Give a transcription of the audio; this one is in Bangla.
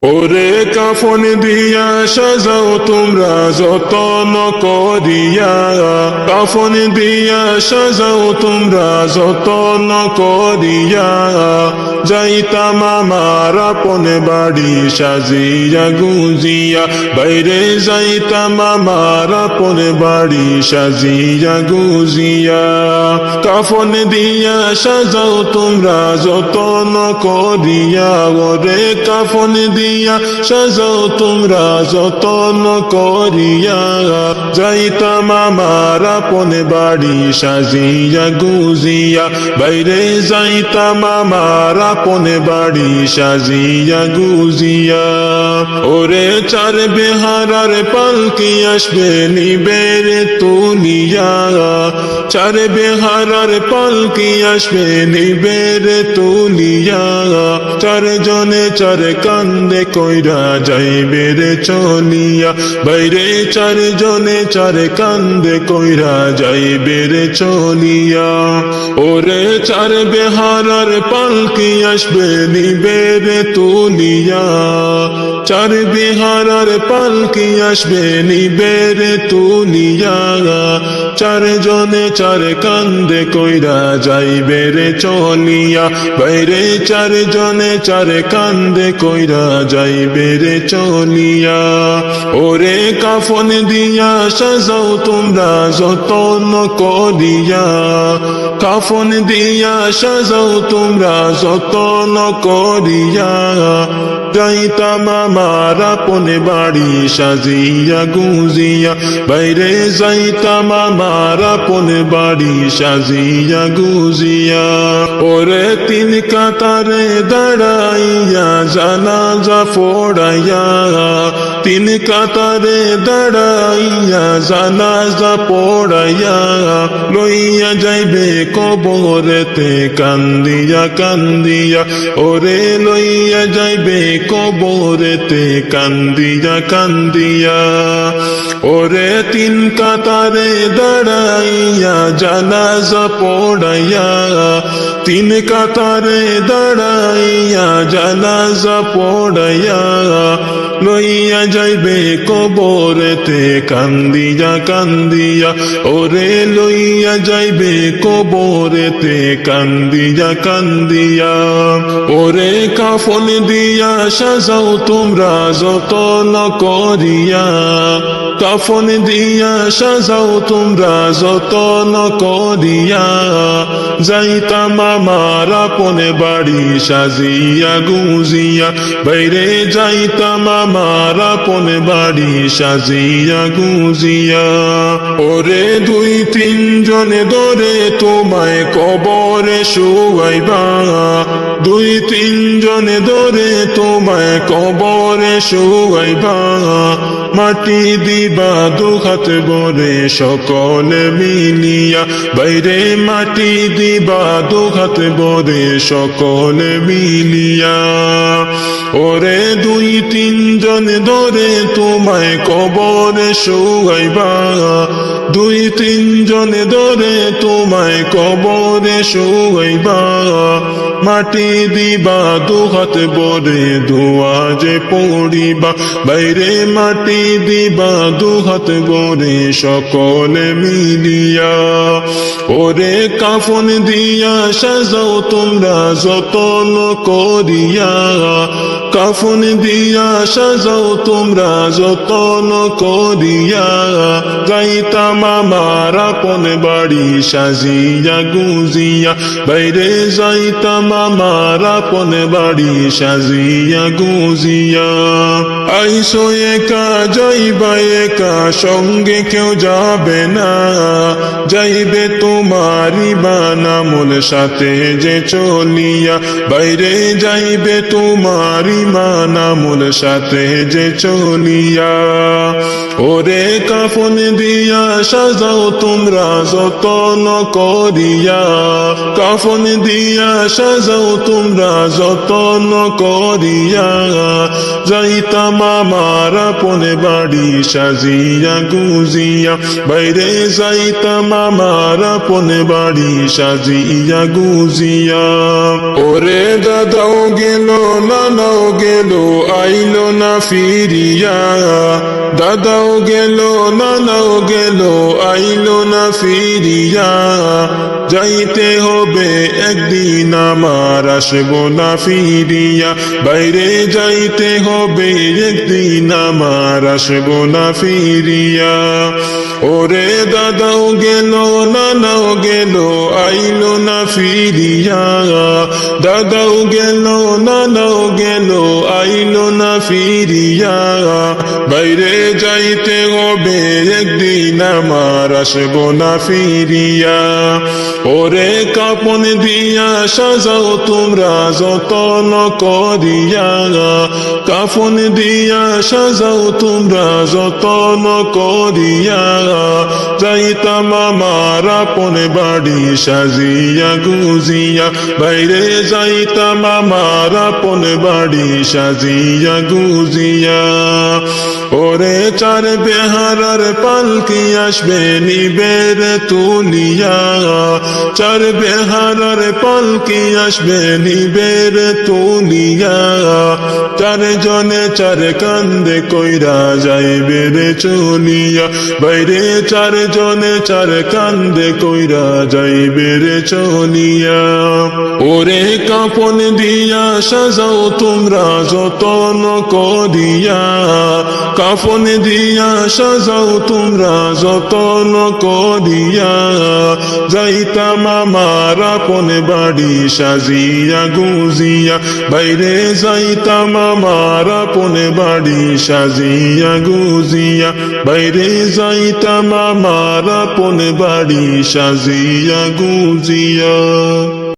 ওরে কাফন দিয়া সাজাও তোমরা যতন করিয়া, কাফন দিয়া সাজাও তোমরা যতন করিয়া, যাইতাম আমার আপন বাড়ি সাজিয়া গুজিয়া, বাইরে যাইতাম আমার আপন বাড়ি সাজিয়া গুজিয়া। কাফন দিয়া সাজাও তোমরা যতন করিয়া, ওরে কাফন দিয়া সাজাও তোমরা যতন করিয়া, যাইতাম আমার আপন বাড়ি সাজিয়া গুজিয়া, বাইরে যাইতাম আমার আপন বাড়ি সাজিয়া গুজিয়া। ওরে চার বেহারার পালকি আসবে নিবের তুলিয়া, চার বেহারার পালকি আসবে নিবের তুলিয়া, চার জনে চার কান্দে কইরা যাইবে রে চলিয়া, বাইরে চার জনে চার কান্দে কইরা যাইবে রে চলিয়া। ওরে চার বেহারার পালকি আসবে নিবে রে তুলিয়া, চার বেহারার পালকি আসবে নিবে রে তুলিয়া, চার জনে চার কান্দে কইরা যাইবে রে চলিয়া, বাইরে চার জনে চার কান্দে কইরা যাইবে রে চলিয়া। ওরে কাফন দিয়া সাজাও তোমরা যতন করিয়া, কাফন দিয়া সাজাও তোমরা যতন করিয়া, যাইতাম আমার আপন বাড়ি সাজিয়া গুজিয়া, বাইরে যাইতাম আমার আপন বাড়ি সাজিয়া গুজিয়া। ওরে তিন কাতারে দাঁড়াইয়া জানাজা পড়াইয়া, তিন কাতারে দাঁড়াইয়া জানাজা পড়াইয়া, লইয়া যাইবে কবরেতে কান্দিয়া কান্দিয়া, ওরে লইয়া যাইবে কবরেতে কান্দিয়া কান্দিয়া। ওরে তিন কাতারে দাঁড়াইয়া জানাজা পড়াইয়া, তিন কাতারে দাঁড়াইয়া জানাজা পড়াইয়া, লইয়া যাইবে কবরেতে কান্দিয়া কান্দিয়া, ওরে লইয়া যাইবে কবরেতে কান্দিয়া কান্দিয়া। ওরে কাফন দিয়া সাজাও তোমরা যতন করিয়া, কাফন দিয়া সাজাও তোমরা যতন করিয়া, যাইতাম আমার আপন বাড়ি সাজিয়া গুজিয়া, বাইরে যাইতাম আমার আপন বাড়ি সাজিয়া গুজিয়া। ওরে দুই তিন জনে ধরে তোমায় কবরে শুয়াইবা, দুই তিন জনে ধরে তোমায় কবরে শুয়াইবা, মাটি দিবা দুহাত ভরে সকলে মিলিয়া, বাইরে মাটি দিবা দুহাত ভরে সকলে মিলিয়া। ওরে দুই তিন জন ধরে তোমায় কবরে শুয়াইবা, দুই তিন জন ধরে তোমায় কবরে শুয়াইবা, মাটি দিবা দুহাত ভরে ধোয়া যে পড়িবা, বাইরে মাটি দিবা দুহাত ভরে সকলে মিলিয়া। ওরে কাফন দিয়া সাজাও তোমরা যতন করিয়া, কাফন দিয়া সাজাও তোমরা যতন করিয়া, যাইতাম আমার আপন বাড়ি সাজিয়া গুজিয়া, বাইরে যাইতাম আমার আপন বাড়ি সাজিয়া গুজিয়া। আইসো একা যাইবা একা সঙ্গে কেউ যাবে না, যাইবে তোমারি বানামুল সাথে যে চলিয়া, বাইরে যাইবে তোমারি মানামুল সাথে যে চলিয়া। ওরে কাফন দিয়া সাজাও তোমরা যতন করিয়া, কাফন দিয়া সাজাও তোমরা যতন করিয়া, যাইতাম আমার আপন বাড়ি সাজিয়া গুজিয়া, বাইরে যাইতাম আমার আপন বাড়ি সাজিয়া গুজিয়া। ওরে দাদাও গেল নানাও গেল আইলো না ফিরিয়া, দাদাও গেল নানাও গেল আইলো না ফিরিয়া, যাইতে হবে একদিন আমার আসবো না ফিরিয়া, বাইরে যাইতে হবে একদিন আমার আসবো না ফিরিয়া। ওরে দাদাও গেল নানাও গেল আইলো না ফিরিয়া, দাদাও গেল নানাও গেল আইলো না ফিরিয়া, বাইরে যাইতে হবে একদিন আমার আসবো না ফিরিয়া। ওরে কাপন দিয়া সাজাও তোমরা যতন করিয়া, কাফন দিয়া সাজাও তোমরা যতন করিয়া, যাইতাম আমার আপন বাড়ি সাজিয়া গুজিয়া, বাইরে যাইতাম আমার আপন বাড়ি সাজিয়া গুজিয়া। ওরে চার বেহারার পালকি আসবে নিবের তুলিয়া, চার বেহারার পালকি আসবে নিবের তুলিয়া, চার জনে চার কান্দে কইরা যাইবে রে চলিয়া, বাইরে চার জনে চার কান্দে কইরা যাইবে রে চলিয়া। ওরে কাপন দিয়া সাজাও তোমরা যতন করিয়া, কাফন দিয়া সাজাও তোমরা যতন করিয়া, যাইতাম আমার আপন বাড়ি সাজিয়া গুজিয়া, বাইরে যাইতাম আমার আপন বাড়ি সাজিয়া গুজিয়া, বাইরে যাইতাম আমার আপন বাড়ি সাজিয়া গুজিয়া।